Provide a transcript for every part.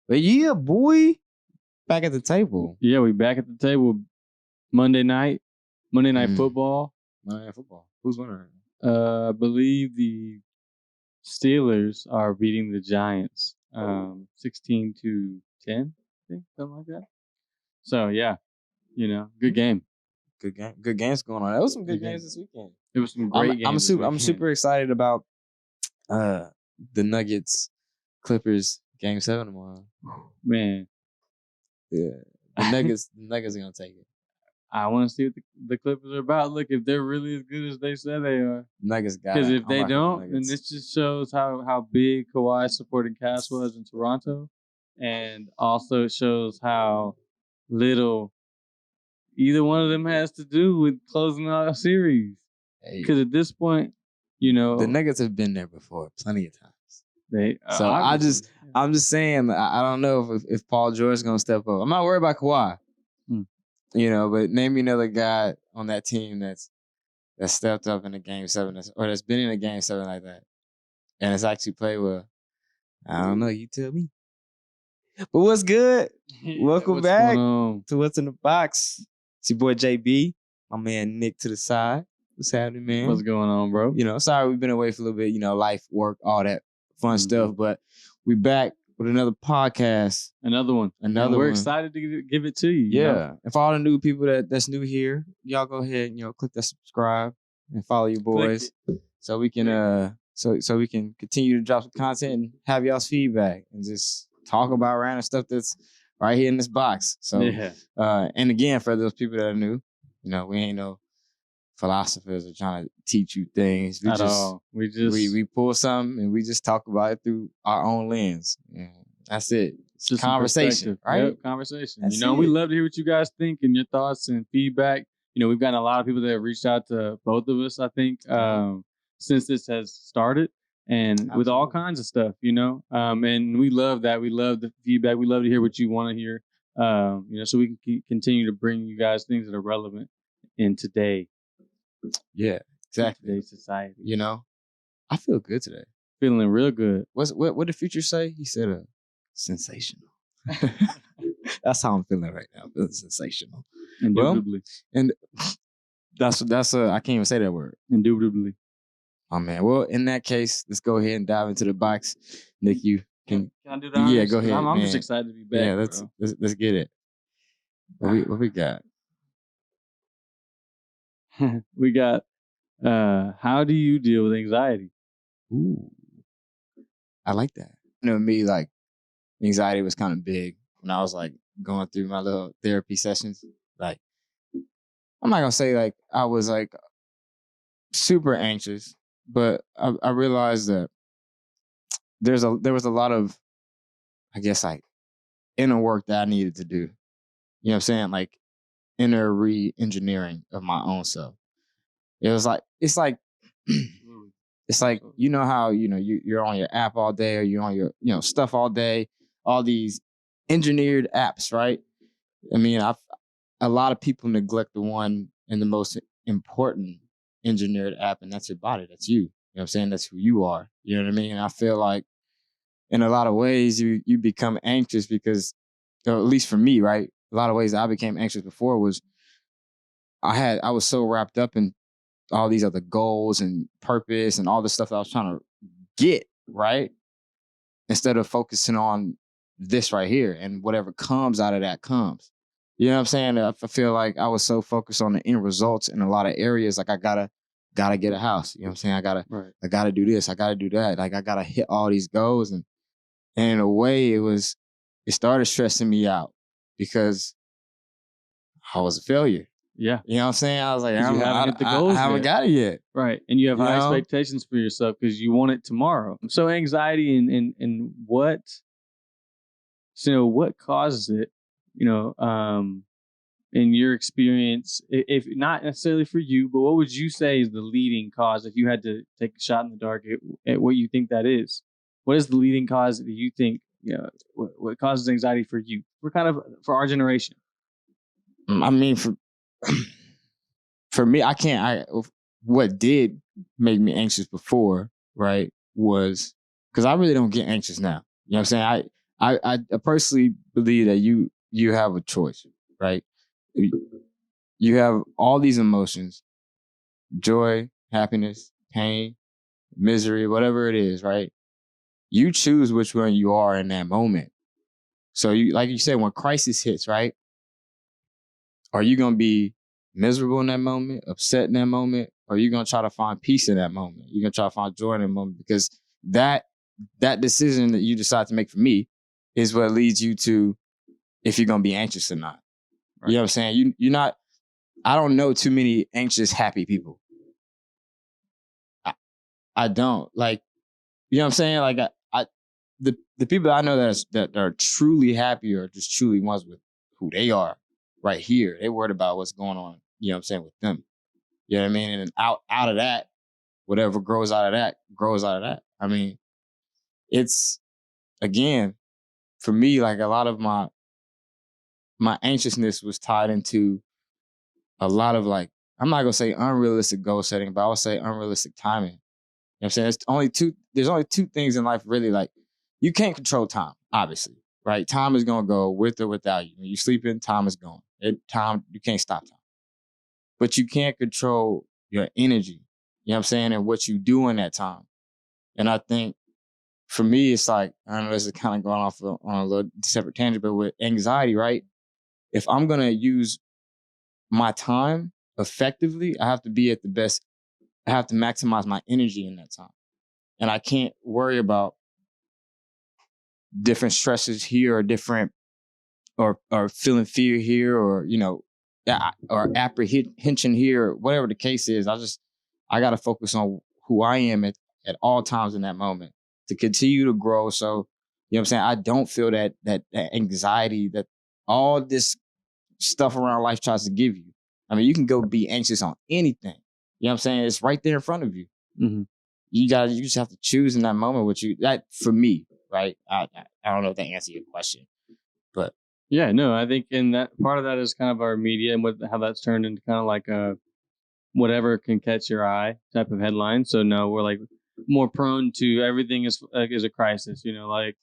But yeah, boy, back at the table. Yeah, we back at the table. Monday night football. Monday Night Football. Who's winning? I believe the Steelers are beating the Giants 16-10, I think, something like that. So, yeah, good game. Good games going on. There was some good games this weekend. It was some great games. I'm super excited about the Nuggets Clippers Game 7 tomorrow. Man. Yeah. The Nuggets are going to take it. I want to see what the Clippers are about. Look, if they're really as good as they said they are. Nuggets got it. Because if they don't, then this just shows how big Kawhi's supporting cast was in Toronto. And also it shows how little either one of them has to do with closing out a series. Because at this point, the Nuggets have been there before plenty of times. I'm just saying, I don't know if Paul George is going to step up. I'm not worried about Kawhi. But name me another guy on that team that stepped up in a Game 7 or that's been in a Game 7 like that and it's actually played well. I don't know. You tell me. But what's good? Welcome back to What's in the Box. It's your boy JB, my man Nick to the side. What's happening, man? What's going on, bro? Sorry we've been away for a little bit. Life, work, all that fun stuff. But we back with another podcast. Another one. We're excited to give it to you. Yeah. And for all the new people that's new here, y'all go ahead and click that subscribe and follow your boys so we can so we can continue to drop some content and have y'all's feedback and just talk about random stuff that's right here in this box. So and again, for those people that are new, we ain't no philosophers are trying to teach you things. We pull something and we just talk about it through our own lens. And that's it. It's just conversation, right? Yep, conversation. We love to hear what you guys think and your thoughts and feedback. We've gotten a lot of people that have reached out to both of us, I think, since this has started and with all kinds of stuff, and we love that. We love the feedback. We love to hear what you want to hear, so we can continue to bring you guys things that are relevant in today. Yeah, exactly. Today's society. I feel good today. Feeling real good. What did Future say? He said sensational. That's how I'm feeling right now. Feeling sensational. Indubitably. And that's I can't even say that word. Indubitably. Oh man. Well, in that case, let's go ahead and dive into the box. Nick, you can I do that? Yeah, go ahead. I'm just excited to be back. Yeah, let's get it. What we got? We got how do you deal with anxiety? Ooh. I like that. Me, like, anxiety was kind of big when I was like going through my little therapy sessions. Like, I'm not gonna say like I was like super anxious, but I realized that there was a lot of, I guess, like inner work that I needed to do. You know what I'm saying? Like inner re-engineering of my own self. It's like it's like how you're on your app all day or you're on your stuff all day, all these engineered apps, right? I mean, a lot of people neglect the one and the most important engineered app, and that's your body. That's you. You know what I'm saying? That's who you are. You know what I mean? And I feel like in a lot of ways you become anxious because, or at least for me, right? A lot of ways I became anxious before was I was so wrapped up in all these other goals and purpose and all the stuff that I was trying to get, right? Instead of focusing on this right here and whatever comes out of that comes. You know what I'm saying? I feel like I was so focused on the end results in a lot of areas. Like I gotta get a house. You know what I'm saying? I gotta do this. I gotta do that. Like I gotta hit all these goals. And in a way it started stressing me out because I was a failure. Yeah. You know what I'm saying? I was like, I haven't got it yet. Right. And you have high expectations for yourself because you want it tomorrow. So anxiety and what causes it, in your experience, if not necessarily for you, but what would you say is the leading cause if you had to take a shot in the dark at what you think that is? What is the leading cause that you think, what causes anxiety for you? We're kind of for our generation. I mean, for me, what did make me anxious before, right, was because I really don't get anxious now. You know what I'm saying? I personally believe that you have a choice, right? You have all these emotions: joy, happiness, pain, misery, whatever it is, right? You choose which one you are in that moment. So you, like you said, when crisis hits, right? Are you gonna be miserable in that moment, upset in that moment, or are you gonna try to find peace in that moment? You're gonna try to find joy in that moment, because that decision that you decide to make, for me, is what leads you to if you're gonna be anxious or not. Right. You know what I'm saying? You're not. I don't know too many anxious, happy people. I don't, like, you know what I'm saying? Like the people I know that are truly happy are just truly ones with who they are right here. They worried about what's going on, you know what I'm saying, with them. You know what I mean? And out of that, whatever grows out of that, grows out of that. I mean, it's, again, for me, like, a lot of my anxiousness was tied into a lot of, like, I'm not gonna say unrealistic goal setting, but I would say unrealistic timing. You know what I'm saying? There's only two things in life, really. Like, you can't control time, obviously, right? Time is gonna go with or without you. When you sleep in, time is gone. You can't stop time. But you can't control your energy, you know what I'm saying, and what you do in that time. And I think, for me, it's like, I don't know, this is kind of going off on a little separate tangent, but with anxiety, right? If I'm gonna use my time effectively, I have to be at the best. I have to maximize my energy in that time. And I can't worry about different stresses here, or different, or feeling fear here, or, you know, or apprehension here, whatever the case is. I got to focus on who I am at all times in that moment, to continue to grow. So, you know what I'm saying, I don't feel that anxiety that all this stuff around life tries to give you. I mean, you can go be anxious on anything. You know what I'm saying? It's right there in front of you. Mm-hmm. You just have to choose in that moment what you, that, for me, right? I don't know if that answers your question, but yeah, no, I think in that part of that is kind of our media and how that's turned into kind of like a whatever can catch your eye type of headline. So no, we're like more prone to everything is a crisis. You know, like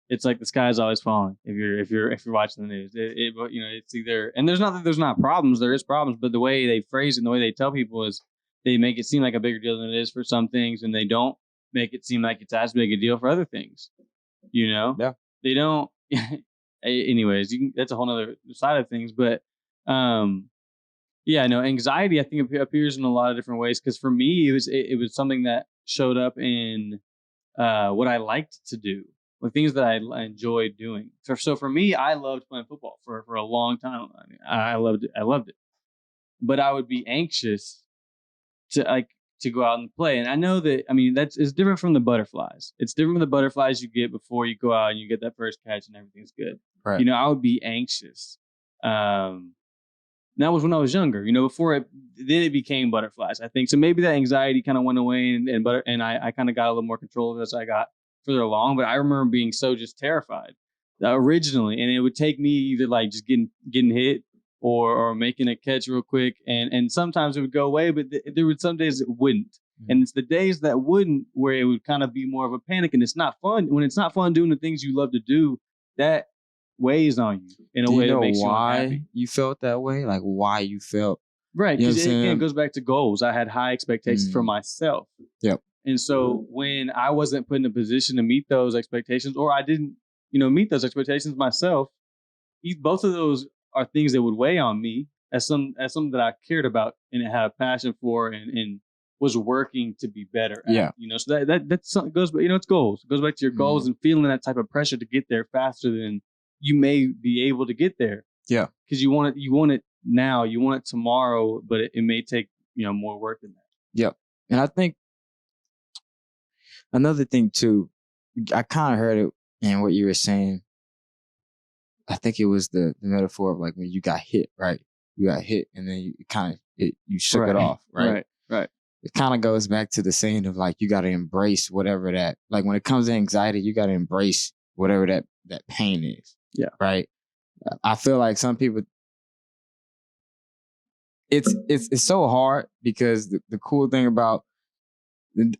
it's like the sky's always falling if you're watching the news. You know, it's either, and there's not that there's not problems. There is problems, but the way they phrase it and the way they tell people is they make it seem like a bigger deal than it is for some things, and they don't make it seem like it's as big a deal for other things. You know, yeah, they don't. Anyways, that's a whole other side of things, but yeah, no, anxiety I think appears in a lot of different ways. Because for me, it was something that showed up in what I liked to do, like things that I enjoyed doing. So for me, I loved playing football for a long time. I mean, I loved it. I loved it, but I would be anxious to go out and play. And I know that, I mean, it's different from the butterflies. It's different from the butterflies you get before you go out and you get that first catch and everything's good. right. You know, I would be anxious. That was when I was younger, you know, then it became butterflies, I think. So maybe that anxiety kind of went away and I kind of got a little more control of it as I got further along. But I remember being so just terrified originally. And it would take me either like just getting hit or making a catch real quick. And sometimes it would go away, but there were some days it wouldn't. Mm-hmm. And it's the days that wouldn't where it would kind of be more of a panic. And it's not fun. When it's not fun doing the things you love to do, that weighs on you in a way that makes you unhappy. You felt that way? Like, why you felt? Right, because it goes back to goals. I had high expectations for myself. Yep. And so when I wasn't put in a position to meet those expectations, or I didn't, you know, meet those expectations myself, both of those are things that would weigh on me as something that I cared about and had a passion for and was working to be better at. Yeah. You know, so that's something goes, you know, it's goals. It goes back to your goals and feeling that type of pressure to get there faster than you may be able to get there. Yeah. Because you want it now, you want it tomorrow, but it may take, you know, more work than that. Yep. And I think another thing too, I kind of heard it in what you were saying. I think it was the metaphor of like when you got hit, right? You got hit and then you shook it off, right? Right. It kind of goes back to the saying of like, you got to embrace whatever that, like when it comes to anxiety, you got to embrace whatever that pain is. Yeah. Right. I feel like some people, it's so hard because the cool thing about,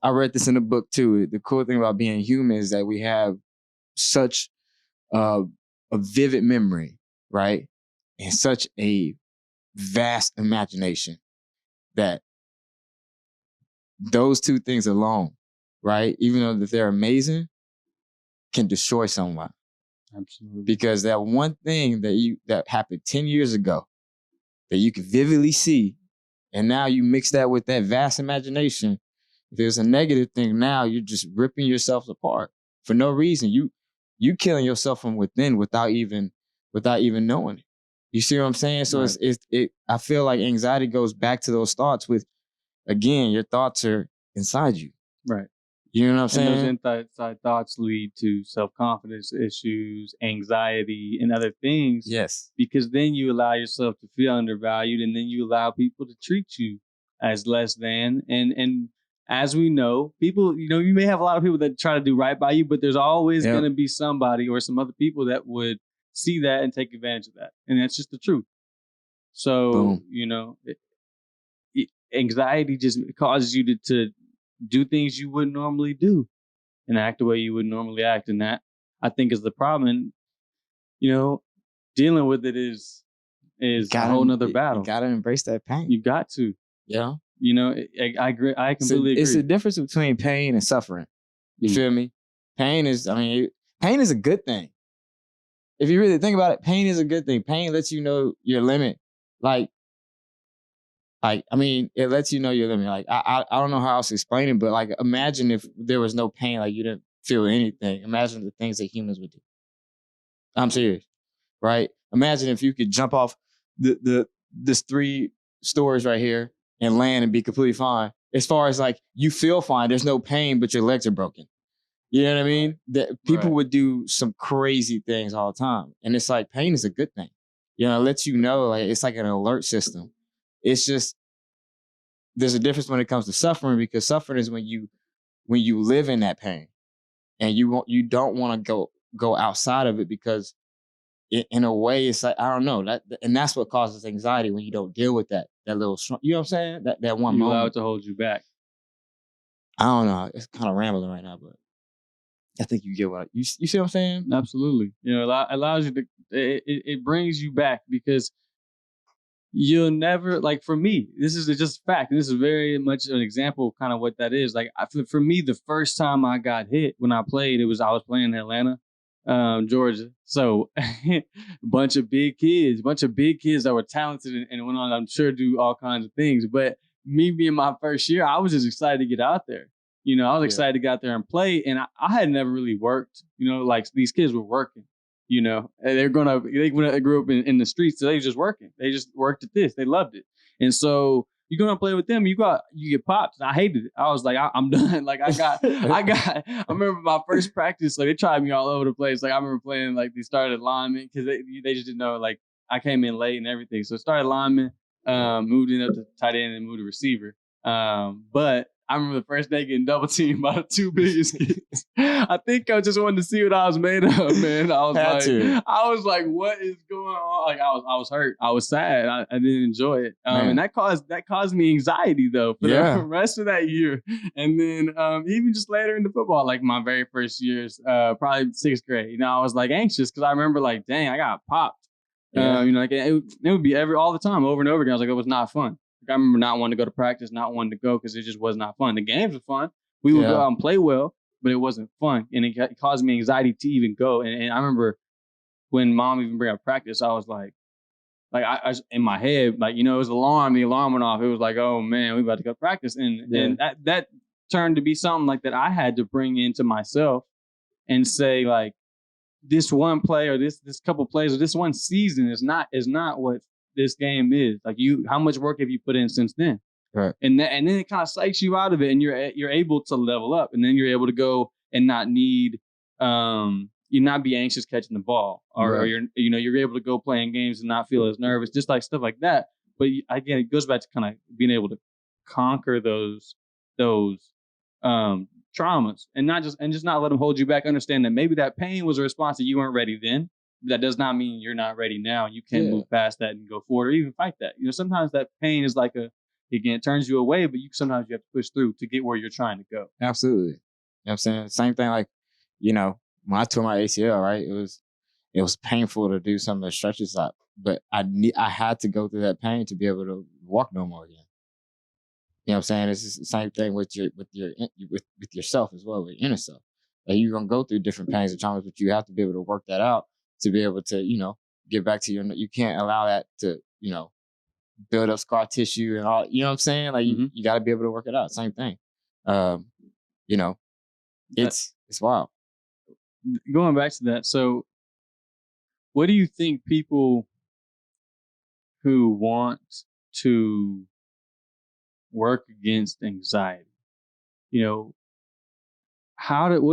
I read this in a book too. The cool thing about being human is that we have such a vivid memory, right? And such a vast imagination that those two things alone, right, even though that they're amazing, can destroy someone. Absolutely. Because that one thing that happened 10 years ago that you could vividly see, and now you mix that with that vast imagination, if there's a negative thing, now you're just ripping yourself apart for no reason. You killing yourself from within without even knowing it. You see what I'm saying? So Right. I feel like anxiety goes back to those thoughts with, again, your thoughts are inside you. Right. You know what I'm saying? And those inside thoughts lead to self-confidence issues, anxiety, and other things. Yes. Because then you allow yourself to feel undervalued, and then you allow people to treat you as less than. And as we know, people, you may have a lot of people that try to do right by you, but there's always going to be somebody or some other people that would see that and take advantage of that. And that's just the truth. So, Boom. Anxiety just causes you to do things you wouldn't normally do and act the way you would normally act. And that, I think, is the problem. And, dealing with it is a whole nother battle. You gotta embrace that pain. You got to. Yeah. I agree. I completely agree. It's the difference between pain and suffering. You feel me? Pain is a good thing. If you really think about it, pain is a good thing. Pain lets you know your limit. It lets you know your limit. Like, I don't know how else to explain it, but like, imagine if there was no pain, like you didn't feel anything. Imagine the things that humans would do. I'm serious, right? Imagine if you could jump off this 3 stories right here and land and be completely fine. As far as like, you feel fine, there's no pain, but your legs are broken. You know what I mean? That people would do some crazy things all the time. And it's like, pain is a good thing. It lets you know, like, it's like an alert system. It's just, there's a difference when it comes to suffering, because suffering is when you live in that pain and you don't want to go outside of it, because in a way, it's like, I don't know, and that's what causes anxiety, when you don't deal with that little, you know what I'm saying? That one you moment. allow it to hold you back. I don't know. It's kind of rambling right now, but I think you get what you see what I'm saying? Absolutely. It allows you to, it brings you back, because you'll never, like, for me, this is just fact. And this is very much an example of kind of what that is. Like, for me, the first time I got hit when I played, I was playing in Atlanta, Georgia. So bunch of big kids that were talented and went on, I'm sure, do all kinds of things. But me being my first year, I was just excited to get out there. I was excited to get out there and play. And I had never really worked, like these kids were working. They grew up in the streets, so they just working. They just worked at this. They loved it. And so you're gonna play with them, you get popped. And I hated it. I was like, I'm done. Like, I remember my first practice, like, they tried me all over the place. Like, I remember playing, like, they started lineman, because they just didn't know, like, I came in late and everything. So started lineman, moved in up to tight end, and moved to receiver. But I remember the first day getting double teamed by the 2 biggest kids. I think I just wanted to see what I was made of, man. I was like, what is going on? Like, I was hurt. I was sad. I didn't enjoy it. And that caused me anxiety, though, for the rest of that year. And then even just later in the football, like my very first years, probably 6th grade, I was like anxious, because I remember, like, dang, I got popped. Like, it would be all the time, over and over again. I was like, it was not fun. I remember not wanting to go to practice, not wanting to go, because it just was not fun. The games were fun. We would go out and play well, but it wasn't fun. And it caused me anxiety to even go. And I remember when mom even bring up practice, I was like I in my head, like, it was the alarm went off. It was like, oh man, we about to go to practice. And that turned to be something like that I had to bring into myself and say, like, this one play or this couple plays or this one season is not what this game is. Like, how much work have you put in since then? Right. And then it kind of psychs you out of it, and you're able to level up, and then you're able to go and not need you not be anxious catching the ball, or you're able to go playing games and not feel as nervous, just like stuff like that. But again, it goes back to kind of being able to conquer those traumas, and just not let them hold you back. Understand that maybe that pain was a response that you weren't ready then. That does not mean you're not ready now. You can move past that and go forward, or even fight that. Sometimes that pain is like it turns you away, but sometimes you have to push through to get where you're trying to go. Absolutely. You know what I'm saying? Same thing, like, when I tore my ACL, right? It was It was painful to do some of the stretches, but I had to go through that pain to be able to walk no more again. You know what I'm saying? It's the same thing with with yourself as well, with your inner self. Like you're gonna go through different pains and traumas, but you have to be able to work that out to be able to, get back to your. You can't allow that to, build up scar tissue and all. You know what I'm saying? Like you got to be able to work it out. Same thing. Um, you know, it's wild. Going back to that, so what do you think people who want to work against anxiety, what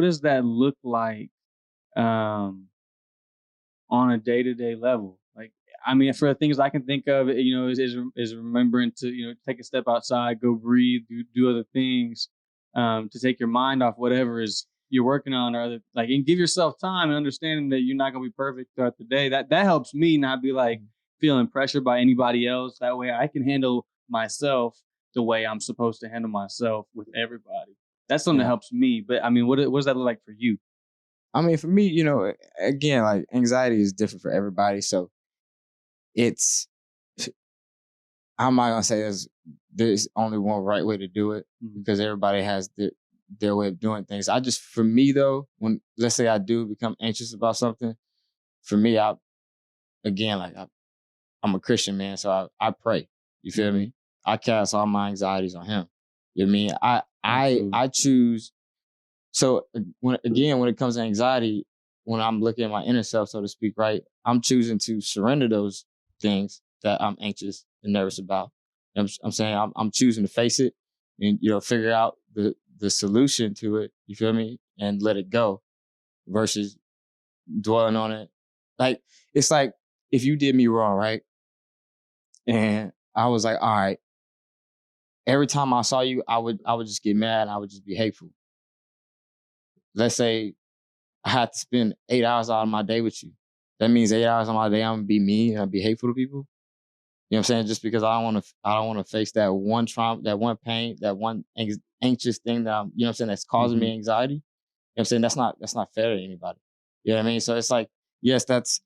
does that look like on a day-to-day level? Like, I mean, for the things I can think of, is remembering to, take a step outside, go breathe, do other things, to take your mind off whatever is you're working on, or other, like, and give yourself time and understanding that you're not going to be perfect throughout the day. That helps me not be like feeling pressured by anybody else. That way I can handle myself the way I'm supposed to handle myself with everybody. That's something that helps me. But I mean, what does that look like for you? I mean, for me, again, like anxiety is different for everybody. So it's, I'm not gonna say there's only one right way to do it because everybody has their way of doing things. For me though, when let's say I do become anxious about something, for me, I'm a Christian man, so I pray. You feel me? I cast all my anxieties on Him. You know what I mean? I choose. So when it comes to anxiety, when I'm looking at my inner self, so to speak, right, I'm choosing to surrender those things that I'm anxious and nervous about. I'm saying I'm choosing to face it and figure out the solution to it. You feel me? And let it go, versus dwelling on it. Like it's like if you did me wrong, right, and I was like, all right. Every time I saw you, I would just get mad and I would just be hateful. Let's say I had to spend 8 hours out of my day with you. That means 8 hours of my day I'm gonna be mean and I'll be hateful to people. You know what I'm saying? Just because I don't want to face that one trauma, that one pain, that one anxious thing that I'm, that's causing me anxiety. You know what I'm saying? That's not fair to anybody. You know what I mean? So it's like, yes, that's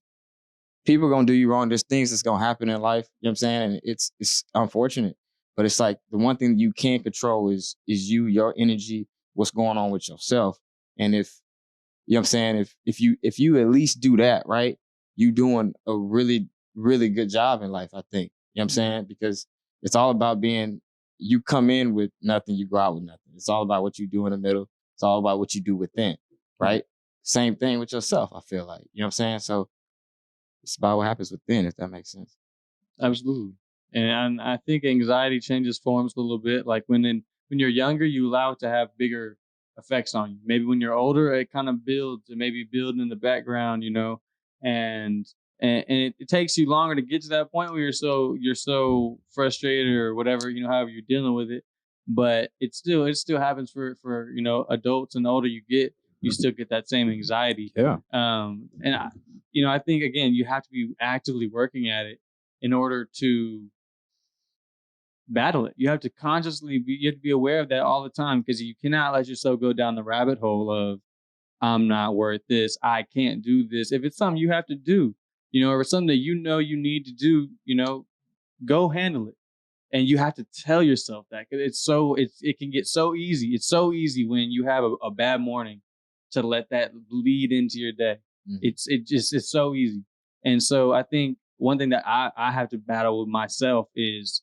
people are gonna do you wrong. There's things that's gonna happen in life. You know what I'm saying? And it's unfortunate. But it's like the one thing you can't control is you, your energy, what's going on with yourself. And if you know what I'm saying, if you at least do that, right, you doing a really, really good job in life, I think. You know what I'm saying? Because it's all about you come in with nothing, you go out with nothing. It's all about what you do in the middle. It's all about what you do within, right? Same thing with yourself, I feel like. You know what I'm saying? So it's about what happens within, if that makes sense. Absolutely. And I think anxiety changes forms a little bit. Like when you're younger, you allow it to have bigger effects on you. Maybe when you're older, it kind of builds and maybe building in the background, and it takes you longer to get to that point where you're so frustrated or whatever, however you're dealing with it. But it still happens for adults, and the older you get, you still get that same anxiety. Yeah. And I think again, you have to be actively working at it in order to battle it. You have to you have to be aware of that all the time, because you cannot let yourself go down the rabbit hole of I'm not worth this, I can't do this. If it's something you have to do, or it's something that you need to do, go handle it. And you have to tell yourself that, because it can get so easy. It's so easy when you have a bad morning to let that bleed into your day. It's so easy. And so I think one thing that I have to battle with myself is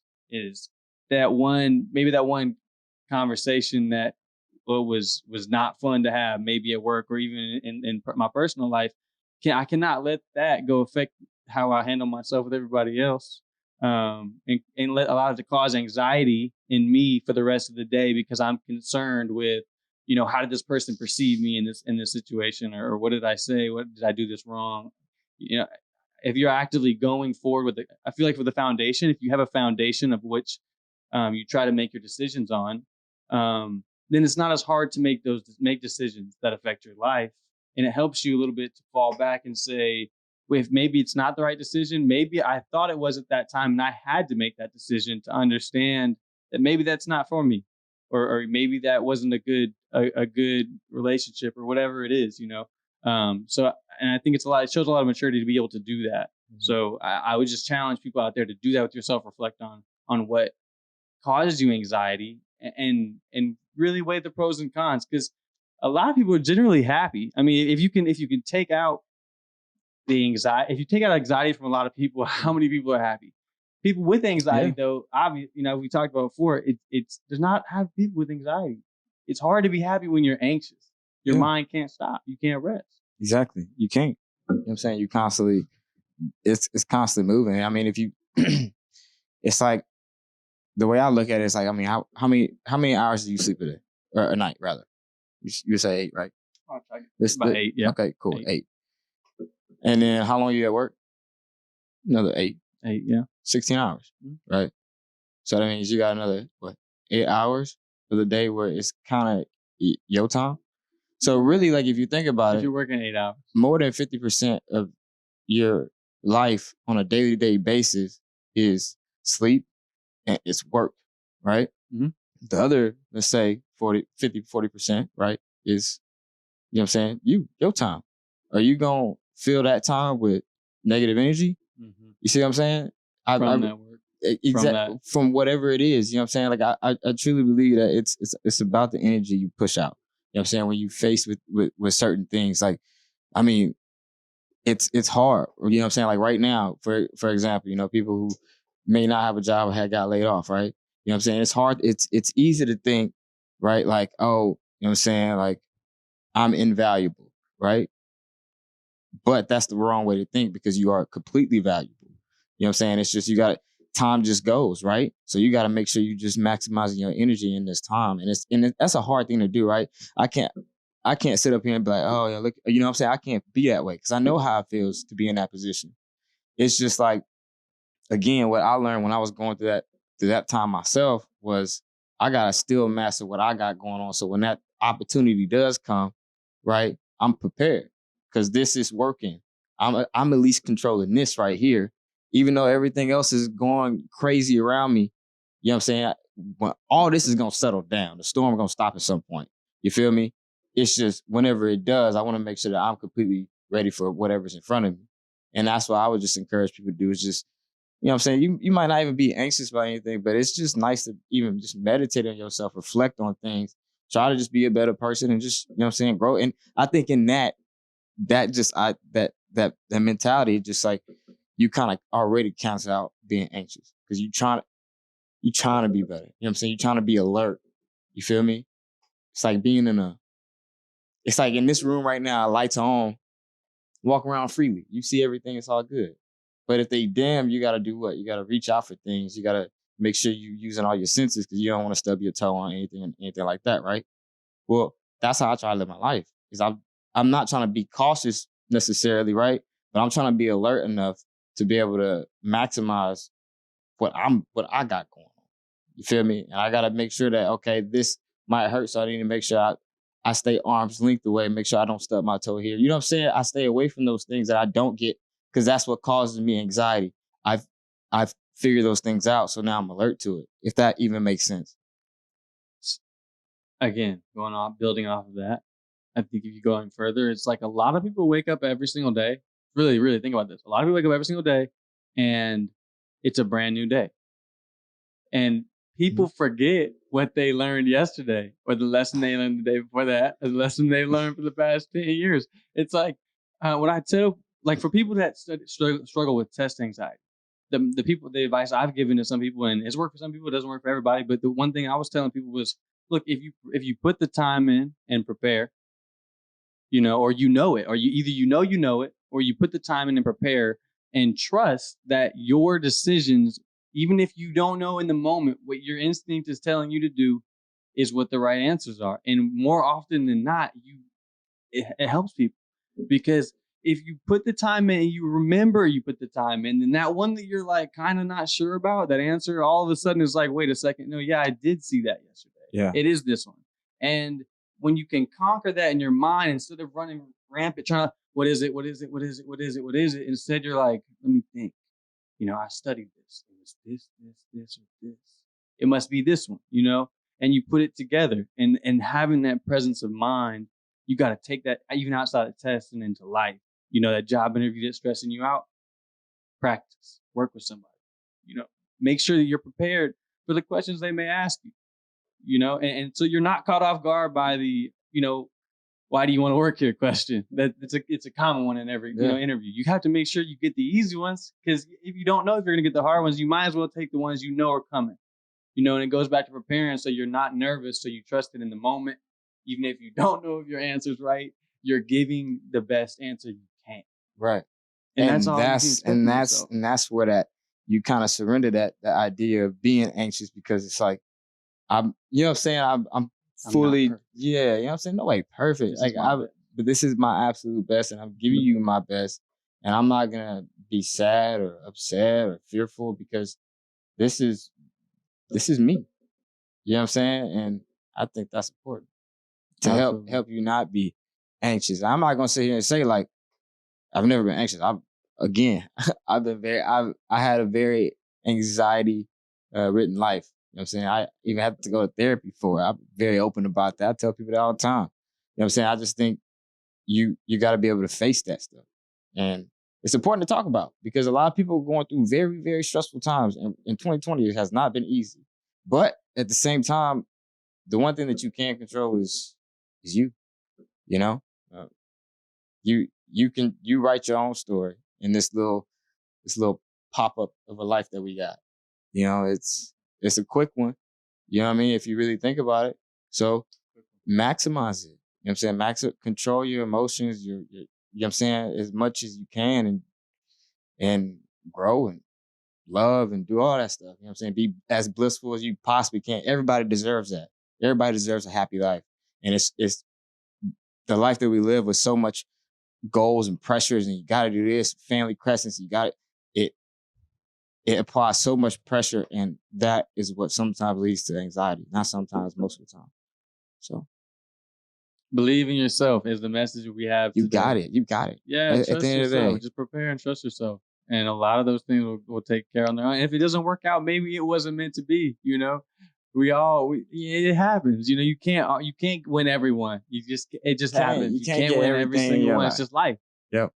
that one conversation that was not fun to have, maybe at work or even in my personal life. I cannot let that go affect how I handle myself with everybody else. And allow it to cause anxiety in me for the rest of the day, because I'm concerned with, how did this person perceive me in this situation, or what did I say? What did I do this wrong? If you're actively going forward with it, I feel like with the foundation, if you have a foundation of which you try to make your decisions on, then it's not as hard to make decisions that affect your life. And it helps you a little bit to fall back and say, if maybe it's not the right decision, maybe I thought it was at that time and I had to make that decision to understand that maybe that's not for me, or maybe that wasn't a good relationship, or whatever it is, So, and I think it shows a lot of maturity to be able to do that. Mm-hmm. So I would just challenge people out there to do that with yourself, reflect on what causes you anxiety, and really weigh the pros and cons, because a lot of people are generally happy. I mean, if you can take out the anxiety, if you take out anxiety from a lot of people, how many people are happy? People with anxiety, though, obviously, we talked about before, it's there's not have people with anxiety. It's hard to be happy when you're anxious. Your mind can't stop. You can't rest. Exactly. You can't. You know what I'm saying? You constantly, it's constantly moving. I mean, if you, it's like, the way I look at it is like, I mean, how many hours do you sleep a day or a night rather? You say 8, right? About 8, yeah. Okay, cool. 8. And then how long are you at work? Another 8. 8, yeah. 16 hours, right? So that means you got another 8 hours for the day where it's kind of your time. So really, like, if you think about it, if you're working 8 hours, more than 50% of your life on a day-to-day basis is sleep and it's work, right? Mm-hmm. The other, let's say 40%, right, is, you know what I'm saying, your time. Are you going to fill that time with negative energy? Mm-hmm. You see what I'm saying? From that work. Exactly. From whatever it is, you know what I'm saying? Like, I truly believe that it's about the energy you push out. You know what I'm saying? When you face with certain things, like, I mean, it's hard. You know what I'm saying? Like right now, for example, people who may not have a job or had got laid off, right? You know what I'm saying? It's hard. It's easy to think, right? Like, oh, you know what I'm saying? Like, I'm invaluable, right? But that's the wrong way to think, because you are completely valuable. You know what I'm saying? It's just, time just goes, right? So you got to make sure you just maximizing your energy in this time. And that's a hard thing to do, right? I can't sit up here and be like, oh, yeah, look, you know what I'm saying? I can't be that way, because I know how it feels to be in that position. It's just like, again, what I learned when I was going through that time myself was, I got to still master what I got going on. So when that opportunity does come, right, I'm prepared, because this is working. I'm at least controlling this right here, even though everything else is going crazy around me. You know what I'm saying? When all this is going to settle down, the storm going to stop at some point. You feel me? It's just, whenever it does, I want to make sure that I'm completely ready for whatever's in front of me. And that's what I would just encourage people to do, is just, you know what I'm saying? You might not even be anxious about anything, but it's just nice to even just meditate on yourself, reflect on things, try to just be a better person, and just, you know what I'm saying, grow. And I think in that mentality, just like, you kind of already cancel out being anxious, because you trying to be better. You know what I'm saying? You're trying to be alert. You feel me? It's like it's like in this room right now, lights are on, walk around freely. You see everything, it's all good. But if they dim, you got to do what? You got to reach out for things. You got to make sure you're using all your senses, because you don't want to stub your toe on anything like that, right? Well, that's how I try to live my life. Is I'm not trying to be cautious necessarily, right? But I'm trying to be alert enough to be able to maximize what I got going on. You feel me? And I got to make sure that, okay, this might hurt, so I need to make sure I stay arm's length away, make sure I don't stub my toe here. You know what I'm saying? I stay away from those things that I don't get, because that's what causes me anxiety. I've figured those things out, so now I'm alert to it, if that even makes sense. Again, building off of that, I think if you go going further, it's like a lot of people wake up every single day. Really, really think about this. A lot of people wake up every single day, and it's a brand new day. And people forget what they learned yesterday, or the lesson they learned the day before that, or the lesson they learned for the past 10 years. It's like, what I tell, like, for people that struggle with test anxiety, the advice I've given to some people, and it's worked for some people, it doesn't work for everybody. But the one thing I was telling people was, look, if you put the time in and prepare, or it, or you know it, or you put the time in and prepare, and trust that your decisions, even if you don't know in the moment what your instinct is telling you to do, is what the right answers are. And more often than not, it helps people, because if you put the time in and you remember you put the time in, then that one that you're like kind of not sure about, that answer all of a sudden is like, wait a second, no, yeah, I did see that yesterday. Yeah, it is this one. And when you can conquer that in your mind, instead of running rampant trying to, what is it, instead you're like, let me think. I studied this. It was this, or this. It must be this one, and you put it together, and having that presence of mind you got to take that even outside of testing into life. That job interview that's stressing you out, practice, work with somebody, make sure that you're prepared for the questions they may ask you, and so you're not caught off guard by the, why do you want to work here question. It's a common one in every interview. You have to make sure you get the easy ones, because if you don't know if you're going to get the hard ones, you might as well take the ones are coming. And it goes back to preparing, so you're not nervous, so you trust it in the moment. Even if you don't know if your answer's right, you're giving the best answer you can. Right. And that's all you can expect from yourself. And that's where that you kind of surrender that idea of being anxious, because it's like, I'm fully, yeah, you know what I'm saying? No way perfect. But this is my absolute best, and I'm giving you my best, and I'm not gonna be sad or upset or fearful, because this is me. You know what I'm saying? And I think that's important to help you not be anxious. I'm not gonna sit here and say like I've never been anxious. I've been I had a very anxiety ridden life. You know what I'm saying? I even had to go to therapy for it. I'm very open about that. I tell people that all the time. You know what I'm saying? I just think you got to be able to face that stuff. And it's important to talk about, because a lot of people are going through very, very stressful times. And in 2020, it has not been easy. But at the same time, the one thing that you can control is you. You know? You write your own story in this little pop-up of a life that we got. It's a quick one. You know what I mean? If you really think about it. So maximize it. You know what I'm saying? Control your emotions, you know what I'm saying, as much as you can, and grow and love and do all that stuff. You know what I'm saying? Be as blissful as you possibly can. Everybody deserves that. Everybody deserves a happy life. And it's the life that we live with so much goals and pressures, and you gotta do this, family crescents, it applies so much pressure, and that is what sometimes leads to anxiety. Not sometimes, most of the time. So believe in yourself is the message we have today. You got it. Yeah, trust at the end of the day, just prepare and trust yourself. And a lot of those things will take care on their own. And if it doesn't work out, maybe it wasn't meant to be, it happens. You can't win everyone. It just happens. You can't win every single one. It's just life. Yep.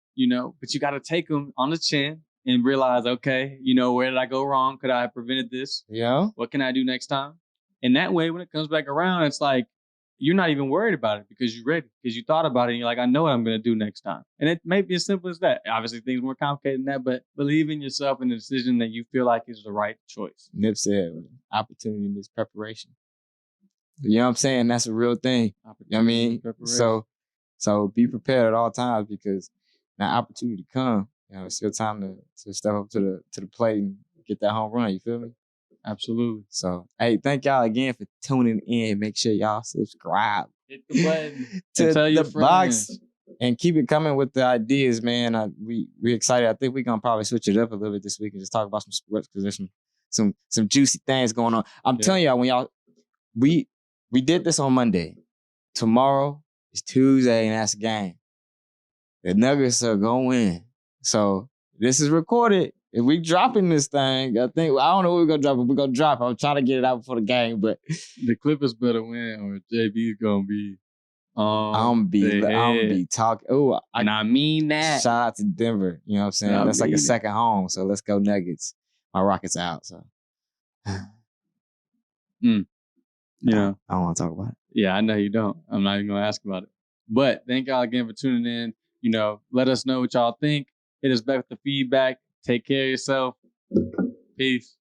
But you got to take them on the chin and realize, okay, where did I go wrong? Could I have prevented this? Yeah. What can I do next time? And that way, when it comes back around, it's like, you're not even worried about it, because you're ready, because you thought about it and you're like, I know what I'm going to do next time. And it may be as simple as that. Obviously, things more complicated than that, but believe in yourself and the decision that you feel like is the right choice. Nip said, opportunity means preparation. You know what I'm saying? That's a real thing. You know what I mean? So be prepared at all times, because that opportunity come. It's your time to step up to the plate and get that home run. You feel me? Absolutely. So, hey, thank y'all again for tuning in. Make sure y'all subscribe. Hit the button to tell your box, and keep it coming with the ideas, man. We excited. I think we're gonna probably switch it up a little bit this week and just talk about some sports, because there's some juicy things going on. I'm telling y'all, we did this on Monday. Tomorrow is Tuesday, and that's a game. The Nuggets are gonna win. So this is recorded. If we dropping this thing, I don't know what we're gonna drop, but we're gonna drop. I'm trying to get it out before the game, but the Clippers better win, or JB's gonna be I'm be talking. Oh, and I mean that. Shout out to Denver. You know what I'm saying? That's like a second home. So let's go Nuggets. My Rockets out. So I don't want to talk about it. Yeah, I know you don't. I'm not even gonna ask about it. But thank y'all again for tuning in. Let us know what y'all think. Hit us back with the feedback. Take care of yourself. Peace.